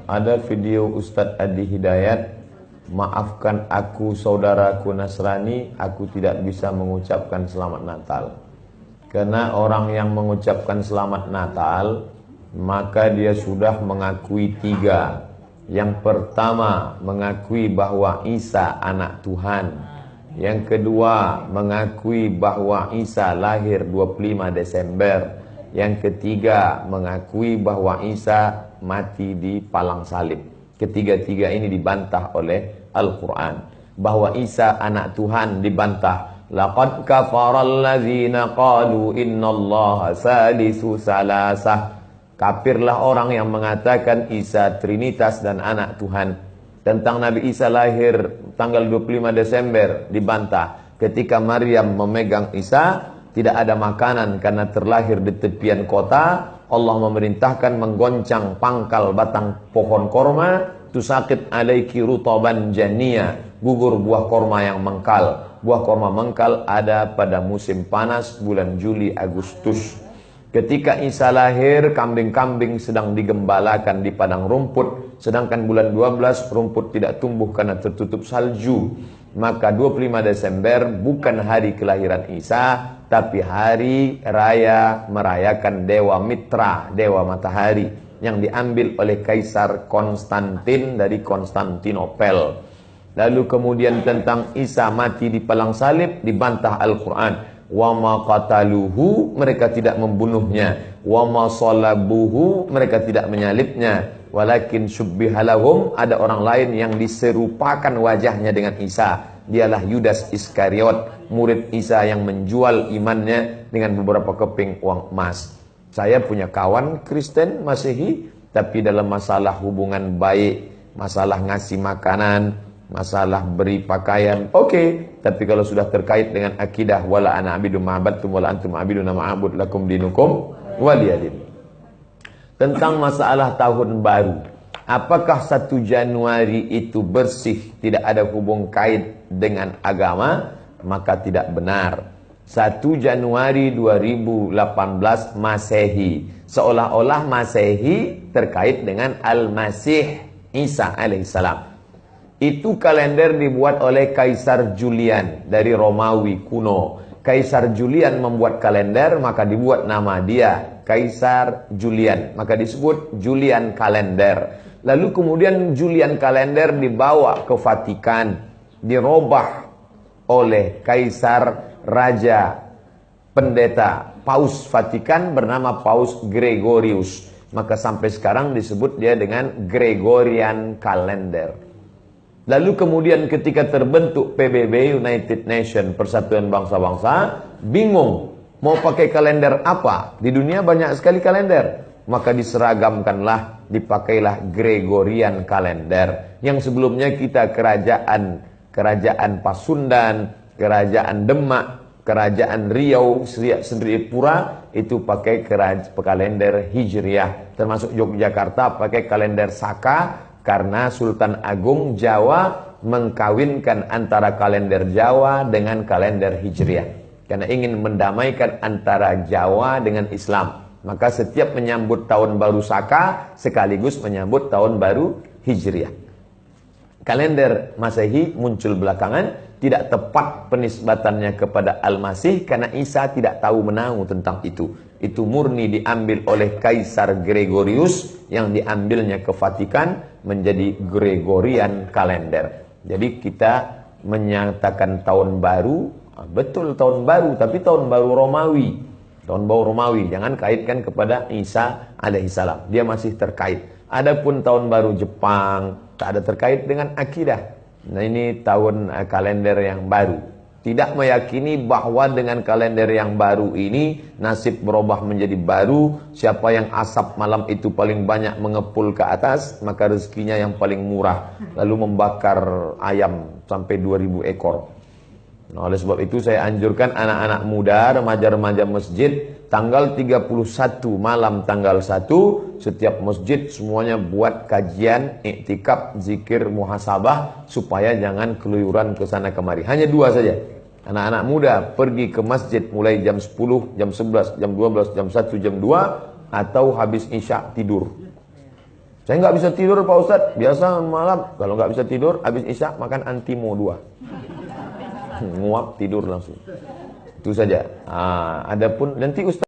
Ada video Ustadz Adi Hidayat, maafkan aku saudaraku Nasrani, aku tidak bisa mengucapkan selamat Natal. Karena orang yang mengucapkan selamat Natal, maka dia sudah mengakui tiga. Yang pertama, mengakui bahwa Isa anak Tuhan. Yang kedua, mengakui bahwa Isa lahir 25 Desember. Yang ketiga, mengakui bahwa Isa mati di palang salib. Ketiga-tiga ini dibantah oleh Al-Quran. Bahwa Isa anak Tuhan dibantah. Laqad kafaral ladzina qalu innallaha salisu salasah. Kafirlah orang yang mengatakan Isa Trinitas dan anak Tuhan. Tentang Nabi Isa lahir tanggal 25 Desember dibantah. Ketika Maryam memegang Isa, tidak ada makanan karena terlahir di tepian kota. Allah memerintahkan menggoncang pangkal batang pohon korma, tusakit alaiki rutaban jania, gugur buah korma yang mengkal. Buah korma mengkal ada pada musim panas bulan Juli Agustus. Ketika Isa lahir, kambing-kambing sedang digembalakan di padang rumput, sedangkan bulan 12 rumput tidak tumbuh karena tertutup salju. Maka 25 Desember bukan hari kelahiran Isa, tapi hari raya merayakan Dewa Mitra, Dewa Matahari, yang diambil oleh Kaisar Konstantin dari Konstantinopel. Lalu kemudian tentang Isa mati di palang salib dibantah Al-Quran. Wa ma qataluhu, mereka tidak membunuhnya. Wa ma salabuhu, mereka tidak menyalibnya. Walakin syubbihalahum, ada orang lain yang diserupakan wajahnya dengan Isa. Dialah Yudas Iskariot, murid Isa yang menjual imannya dengan beberapa keping uang emas. Saya punya kawan Kristen Masehi, tapi dalam masalah hubungan baik, masalah ngasih makanan, masalah beri pakaian, oke. Tapi kalau sudah terkait dengan akidah, wala ana abidu ma'abadtum wala antum abiduna ma'abud lakum dinukum waliyadin. Tentang masalah tahun baru, apakah 1 Januari itu bersih, tidak ada hubung kait dengan agama? Maka tidak benar. 1 Januari 2018 Masehi, seolah-olah Masehi terkait dengan Al-Masih Isa alaihissalam. Itu kalender dibuat oleh Kaisar Julian dari Romawi kuno. Kaisar Julian membuat kalender, maka dibuat nama dia Kaisar Julian, maka disebut Julian kalender. Lalu kemudian Julian kalender dibawa ke Vatikan, dirobah oleh Kaisar Raja Pendeta Paus Vatikan bernama Paus Gregorius. Maka sampai sekarang disebut dia dengan Gregorian kalender. Lalu kemudian ketika terbentuk PBB, United Nation, Persatuan Bangsa-Bangsa, bingung mau pakai kalender apa? Di dunia banyak sekali kalender. Maka diseragamkanlah, dipakailah Gregorian kalender. Yang sebelumnya kita kerajaan Pasundan, kerajaan Demak, kerajaan Riau, Sripura, itu pakai kalender Hijriah. Termasuk Yogyakarta pakai kalender Saka, karena Sultan Agung Jawa mengkawinkan antara kalender Jawa dengan kalender Hijriah. Karena ingin mendamaikan antara Jawa dengan Islam. Maka setiap menyambut tahun baru Saka, sekaligus menyambut tahun baru Hijriah. Kalender Masehi muncul belakangan, tidak tepat penisbatannya kepada Al-Masih, karena Isa tidak tahu menahu tentang itu. Itu murni diambil oleh Kaisar Gregorius, yang diambilnya ke Vatikan menjadi Gregorian kalender. Jadi kita menyatakan tahun baru, betul tahun baru, tapi tahun baru Romawi. Tahun baru Romawi, jangan kaitkan kepada Isa alaihissalam. Dia masih terkait. Adapun tahun baru Jepang, tak ada terkait dengan akidah. Nah, ini tahun kalender yang baru. Tidak meyakini bahwa dengan kalender yang baru ini nasib berubah menjadi baru. Siapa yang asap malam itu paling banyak mengepul ke atas, maka rezekinya yang paling murah. Lalu membakar ayam sampai 2000 ekor. Nah, oleh sebab itu saya anjurkan anak-anak muda, remaja-remaja masjid, tanggal 31 malam tanggal 1, setiap masjid semuanya buat kajian, iktikaf, zikir, muhasabah, supaya jangan keluyuran ke sana kemari. Hanya 2 saja. Anak-anak muda pergi ke masjid mulai jam 10, jam 11, jam 12, jam 1, jam 2, atau habis isya tidur. Saya nggak bisa tidur Pak Ustadz. Biasa malam kalau nggak bisa tidur, habis isya makan Antimo 2. Nguap tidur langsung. Itu saja. Adapun nanti Ustadz